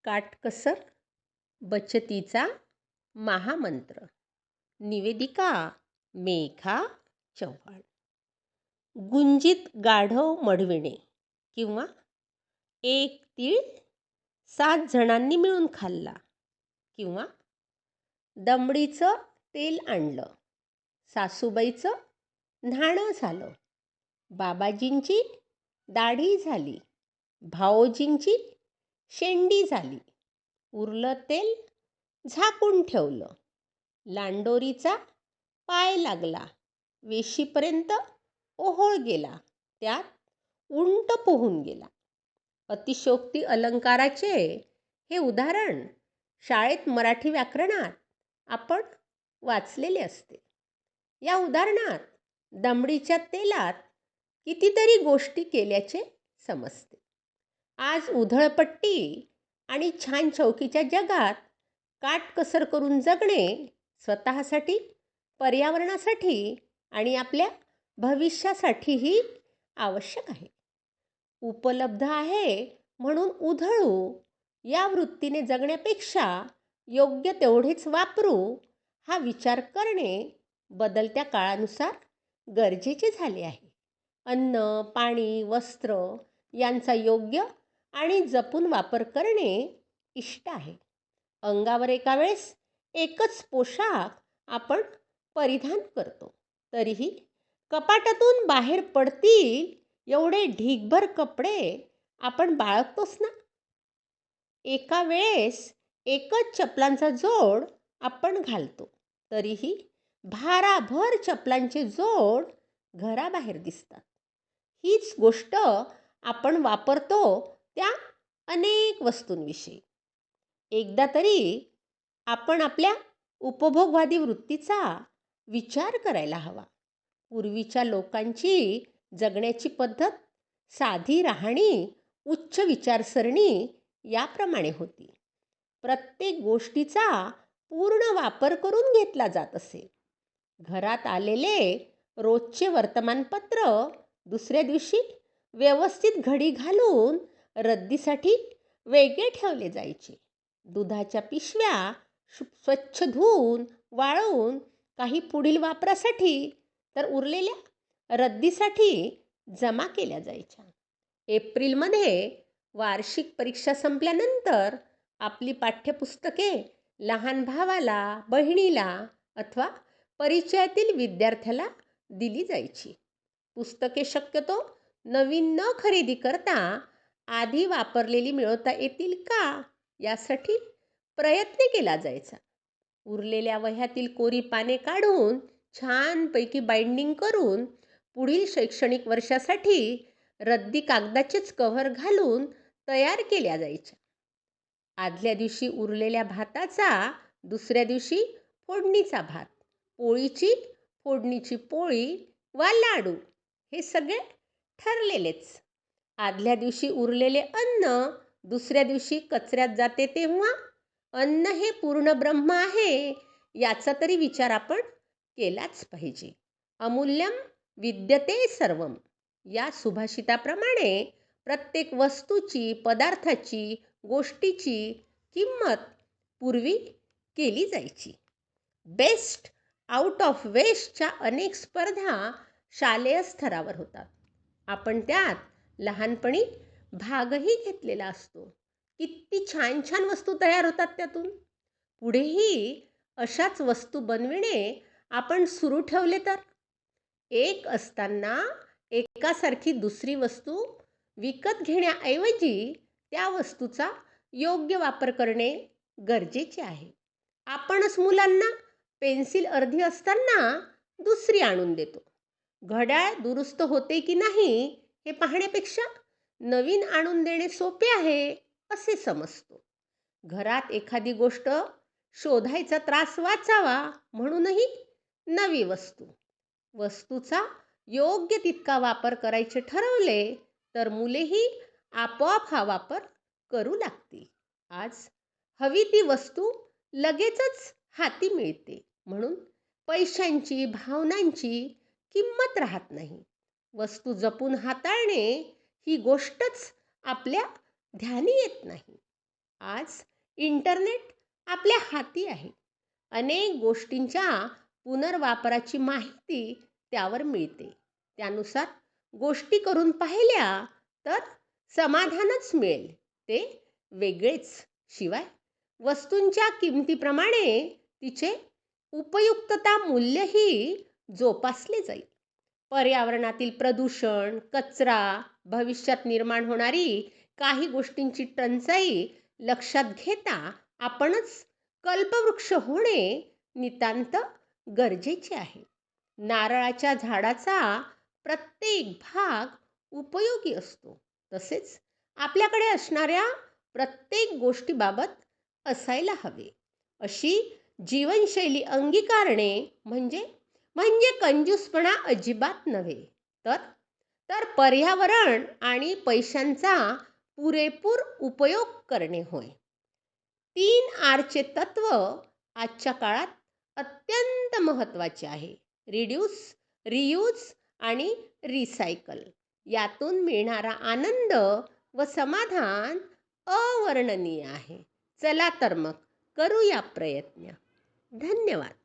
काटकसर बचतीचा महामंत्र. निवेदिका मेघा चव्हाण. गुंजीत गाढव मढविणे किंवा एक तीळ 7 जणांनी मिळून खाल्ला किंवा दमडीचं तेल आणलं, सासूबाईचं न्हाणं झालं, बाबाजींची दाढी झाली, भावोजींची शेंडी झाली, उरलं तेल झाकून ठेवलं, लांडोरीचा पाय लागला, वेशीपर्यंत ओहोळ गेला, त्यात उंट पोहून गेला. अतिशयोक्ती अलंकाराचे हे उदाहरण शाळेत मराठी व्याकरणात आपण वाचलेले असते. या उदाहरणात दमडीच्या तेलात कितीतरी गोष्टी केल्याचे समजते. आज उधळपट्टी आणि छान चौकीच्या जगात काटकसर करून जगणे स्वतःसाठी, पर्यावरणासाठी आणि आपल्या भविष्यासाठीही आवश्यक आहे. उपलब्ध आहे म्हणून उधळू या वृत्तीने जगण्यापेक्षा योग्य तेवढेच वापरू हा विचार करणे बदलत्या काळानुसार गरजेचे झाले आहे. अन्न, पाणी, वस्त्र यांचा योग्य आणि जपून वापर करणे इष्ट आहे. अंगावर एका वेळेस एकच पोशाख आपण परिधान करतो, तरीही कपाटातून बाहेर पडतील एवढे ढीगभर कपडे आपण बाळगतोच ना. एका वेळेस एकच चपलांचा जोड आपण घालतो, तरीही भाराभर चपलांचे जोड घराबाहेर दिसतात. हीच गोष्ट आपण वापरतो त्या अनेक वस्तूंविषयी. एकदा तरी आपण आपल्या उपभोगवादी वृत्तीचा विचार करायला हवा. पूर्वीच्या लोकांची जगण्याची पद्धत साधी राहणी, उच्च विचारसरणी याप्रमाणे होती. प्रत्येक गोष्टीचा पूर्ण वापर करून घेतला जात असे. घरात आलेले रोजचे वर्तमानपत्र दुसऱ्या दिवशी व्यवस्थित घडी घालून रद्दीसाठी वेगळे ठेवले जायचे. दुधाच्या पिशव्या स्वच्छ धुवून वाळवून काही पुढील वापरासाठी तर उरलेल्या रद्दीसाठी जमा केल्या जायच्या. एप्रिलमध्ये वार्षिक परीक्षा संपल्यानंतर आपली पाठ्यपुस्तके लहान भावाला, बहिणीला अथवा परिचयातील विद्यार्थ्याला दिली जायची. पुस्तके शक्यतो नवीन न खरेदी करता आधी वापरलेली मिळवता येतील का यासाठी प्रयत्न केला जायचा. उरलेल्या वह्यातील कोरी पाने काढून छानपैकी बाइंडिंग करून पुढील शैक्षणिक वर्षासाठी रद्दी कागदाचेच कव्हर घालून तयार केल्या जायच्या. आदल्या दिवशी उरलेल्या भाताचा दुसऱ्या दिवशी फोडणीचा भात, पोळीची फोडणीची पोळी वा लाडू हे सगळे ठरलेलेच. आदल्या दिवशी उरलेले अन्न दुसऱ्या दिवशी कचऱ्यात जाते, तेव्हा अन्न हे पूर्ण ब्रह्म आहे याचा तरी विचार आपण केलाच पाहिजे. अमूल्यम विद्यते सर्वम या सुभाषिताप्रमाणे प्रत्येक वस्तूची, पदार्थाची, गोष्टीची किंमत पूर्वी केली जायची. बेस्ट आउट ऑफ वेस्टच्या अनेक स्पर्धा शालेय स्तरावर होतात. आपण त्यात लहानपणी भागही घेतलेला असतो. किती छान छान वस्तू तयार होतात त्यातून. पुढेही अशाच वस्तू बनविणे आपण सुरू ठेवले तर एक असताना एकासारखी दुसरी वस्तू विकत घेण्याऐवजी त्या वस्तूचा योग्य वापर करणे गरजेचे आहे. आपणच मुलांना पेन्सिल अर्धी असताना दुसरी आणून देतो. घड्याळ दुरुस्त होते की नाही हे पाहण्यापेक्षा नवीन आणून देणे सोपे आहे असे समजतो. घरात एखादी गोष्ट शोधायचा त्रास वाचावा म्हणूनही नवी वस्तूचा योग्य तितका वापर करायचे ठरवले तर मुलेही आपोआप हा वापर करू लागतील. आज हवी ती वस्तू लगेचच हाती मिळते, म्हणून पैशांची, भावनांची किंमत राहत नाही. वस्तू जपून हाताळणे ही गोष्टच आपल्या ध्यानी येत नाही. आज इंटरनेट आपल्या हाती आहे. अनेक गोष्टींच्या पुनर्वापराची माहिती त्यावर मिळते. त्यानुसार गोष्टी करून पाहिल्या तर समाधानच मिळेल, ते वेगळेच. शिवाय वस्तूंच्या किमतीप्रमाणे तिचे उपयुक्तता मूल्यही जोपासले जाईल. पर्यावरणातील प्रदूषण, कचरा, भविष्यात निर्माण होणारी काही गोष्टींची टंचाई लक्षात घेता आपणच कल्पवृक्ष होणे नितांत गरजेचे आहे. नारळाच्या झाडाचा प्रत्येक भाग उपयोगी असतो. तसेच आपल्याकडे असणाऱ्या प्रत्येक गोष्टीबाबत असायला हवे. अशी जीवनशैली अंगीकारणे म्हणजे म्हणजे कंजूसपणा अजिबात नव्हे, तर तर पर्यावरण आणि पैशांचा पुरेपूर उपयोग करणे होय. 3 Rचे तत्व आजच्या काळात अत्यंत महत्त्वाचे आहे. रिड्यूस, रियूज आणि रिसायकल. यातून मिळणारा आनंद व समाधान अवर्णनीय आहे. चला तर मग करूया प्रयत्न. धन्यवाद.